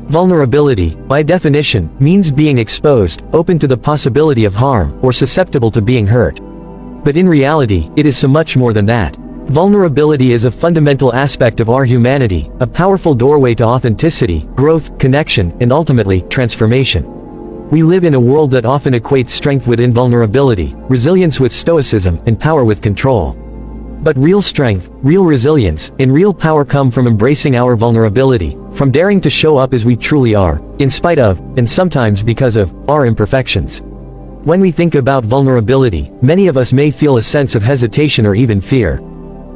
Vulnerability, by definition, means being exposed, open to the possibility of harm, or susceptible to being hurt. But in reality, it is so much more than that. Vulnerability is a fundamental aspect of our humanity, a powerful doorway to authenticity, growth, connection, and ultimately, transformation. We live in a world that often equates strength with invulnerability, resilience with stoicism, and power with control. But real strength, real resilience, and real power come from embracing our vulnerability, from daring to show up as we truly are, in spite of, and sometimes because of, our imperfections. When we think about vulnerability, many of us may feel a sense of hesitation or even fear.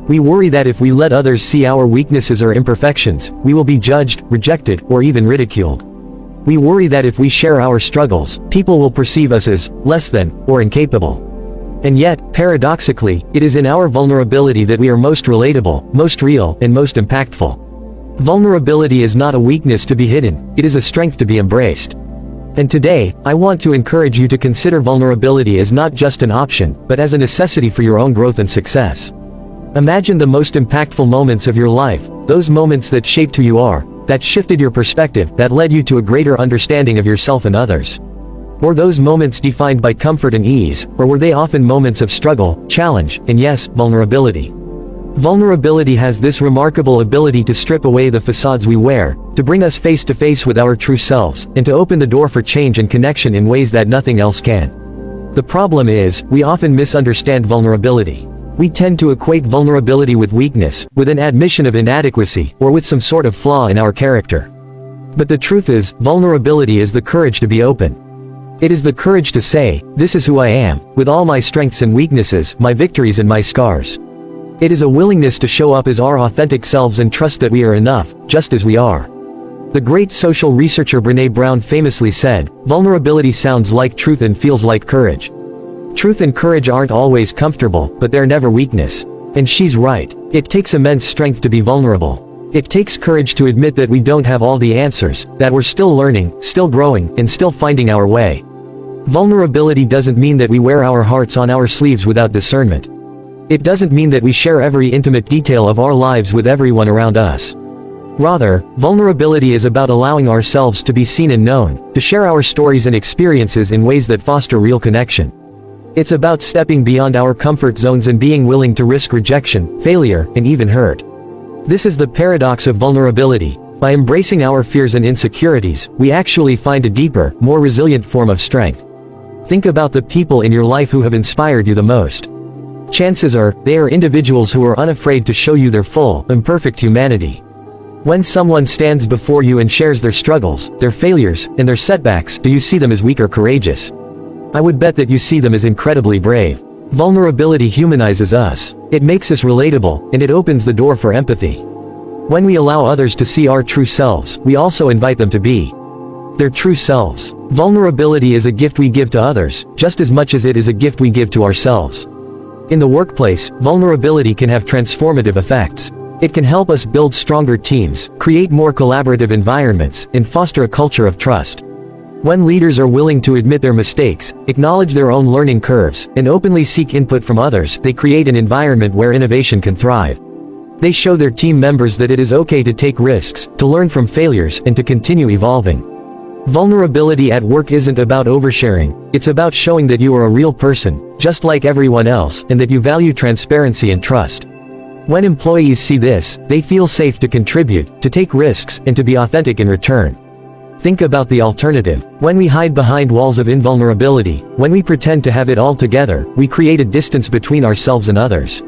We worry that if we let others see our weaknesses or imperfections, we will be judged, rejected, or even ridiculed. We worry that if we share our struggles, people will perceive us as less than, or incapable. And yet, paradoxically, it is in our vulnerability that we are most relatable, most real, and most impactful. Vulnerability is not a weakness to be hidden, it is a strength to be embraced. And today, I want to encourage you to consider vulnerability as not just an option, but as a necessity for your own growth and success. Imagine the most impactful moments of your life, those moments that shaped who you are, that shifted your perspective, that led you to a greater understanding of yourself and others. Were those moments defined by comfort and ease, or were they often moments of struggle, challenge, and yes, vulnerability? Vulnerability has this remarkable ability to strip away the facades we wear, to bring us face to face with our true selves, and to open the door for change and connection in ways that nothing else can. The problem is, we often misunderstand vulnerability. We tend to equate vulnerability with weakness, with an admission of inadequacy, or with some sort of flaw in our character. But the truth is, vulnerability is the courage to be open. It is the courage to say, this is who I am, with all my strengths and weaknesses, my victories and my scars. It is a willingness to show up as our authentic selves and trust that we are enough, just as we are. The great social researcher Brené Brown famously said, vulnerability sounds like truth and feels like courage. Truth and courage aren't always comfortable, but they're never weakness. And she's right. It takes immense strength to be vulnerable. It takes courage to admit that we don't have all the answers, that we're still learning, still growing, and still finding our way. Vulnerability doesn't mean that we wear our hearts on our sleeves without discernment. It doesn't mean that we share every intimate detail of our lives with everyone around us. Rather, vulnerability is about allowing ourselves to be seen and known, to share our stories and experiences in ways that foster real connection. It's about stepping beyond our comfort zones and being willing to risk rejection, failure, and even hurt. This is the paradox of vulnerability. By embracing our fears and insecurities, we actually find a deeper, more resilient form of strength. Think about the people in your life who have inspired you the most. Chances are, they are individuals who are unafraid to show you their full, imperfect humanity. When someone stands before you and shares their struggles, their failures, and their setbacks, do you see them as weak or courageous? I would bet that you see them as incredibly brave. Vulnerability humanizes us. It makes us relatable, and it opens the door for empathy. When we allow others to see our true selves, we also invite them to be their true selves. Vulnerability is a gift we give to others, just as much as it is a gift we give to ourselves. In the workplace, vulnerability can have transformative effects. It can help us build stronger teams, create more collaborative environments, and foster a culture of trust. When leaders are willing to admit their mistakes, acknowledge their own learning curves, and openly seek input from others, they create an environment where innovation can thrive. They show their team members that it is okay to take risks, to learn from failures, and to continue evolving. Vulnerability at work isn't about oversharing, it's about showing that you are a real person, just like everyone else, and that you value transparency and trust. When employees see this, they feel safe to contribute, to take risks, and to be authentic in return. Think about the alternative. When we hide behind walls of invulnerability, when we pretend to have it all together, we create a distance between ourselves and others.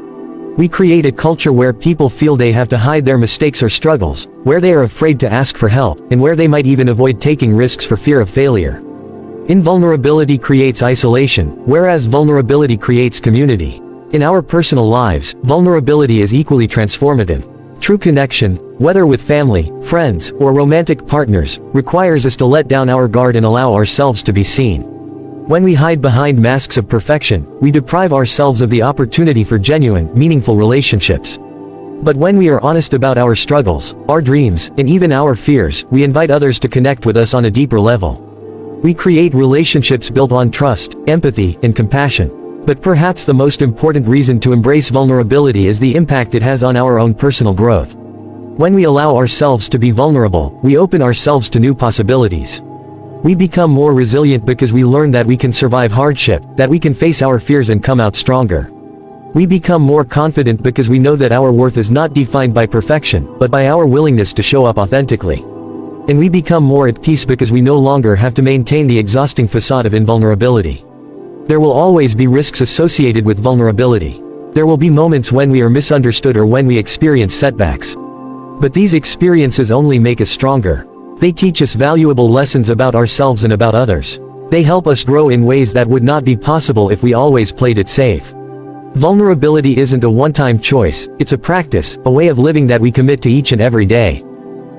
We create a culture where people feel they have to hide their mistakes or struggles, where they are afraid to ask for help, and where they might even avoid taking risks for fear of failure. Invulnerability creates isolation, whereas vulnerability creates community. In our personal lives, vulnerability is equally transformative. True connection, whether with family, friends, or romantic partners, requires us to let down our guard and allow ourselves to be seen. When we hide behind masks of perfection, we deprive ourselves of the opportunity for genuine, meaningful relationships. But when we are honest about our struggles, our dreams, and even our fears, we invite others to connect with us on a deeper level. We create relationships built on trust, empathy, and compassion. But perhaps the most important reason to embrace vulnerability is the impact it has on our own personal growth. When we allow ourselves to be vulnerable, we open ourselves to new possibilities. We become more resilient because we learn that we can survive hardship, that we can face our fears and come out stronger. We become more confident because we know that our worth is not defined by perfection, but by our willingness to show up authentically. And we become more at peace because we no longer have to maintain the exhausting facade of invulnerability. There will always be risks associated with vulnerability. There will be moments when we are misunderstood or when we experience setbacks. But these experiences only make us stronger. They teach us valuable lessons about ourselves and about others. They help us grow in ways that would not be possible if we always played it safe. Vulnerability isn't a one-time choice, it's a practice, a way of living that we commit to each and every day.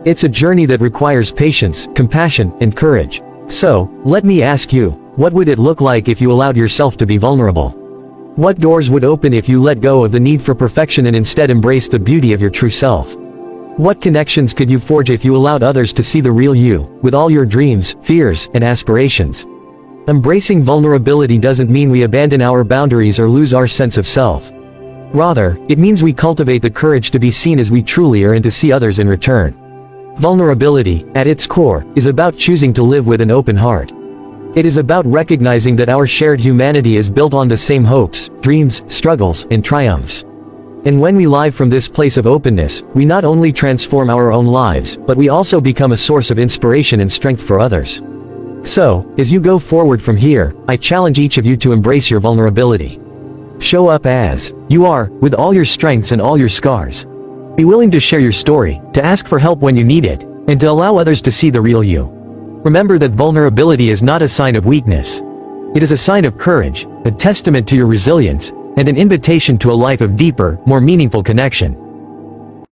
It's a journey that requires patience, compassion, and courage. So, let me ask you, what would it look like if you allowed yourself to be vulnerable? What doors would open if you let go of the need for perfection and instead embraced the beauty of your true self? What connections could you forge if you allowed others to see the real you, with all your dreams, fears, and aspirations? Embracing vulnerability doesn't mean we abandon our boundaries or lose our sense of self. Rather, it means we cultivate the courage to be seen as we truly are and to see others in return. Vulnerability, at its core, is about choosing to live with an open heart. It is about recognizing that our shared humanity is built on the same hopes, dreams, struggles, and triumphs. And when we live from this place of openness, we not only transform our own lives, but we also become a source of inspiration and strength for others. So, as you go forward from here, I challenge each of you to embrace your vulnerability. Show up as you are, with all your strengths and all your scars. Be willing to share your story, to ask for help when you need it, and to allow others to see the real you. Remember that vulnerability is not a sign of weakness. It is a sign of courage, a testament to your resilience, and an invitation to a life of deeper, more meaningful connection.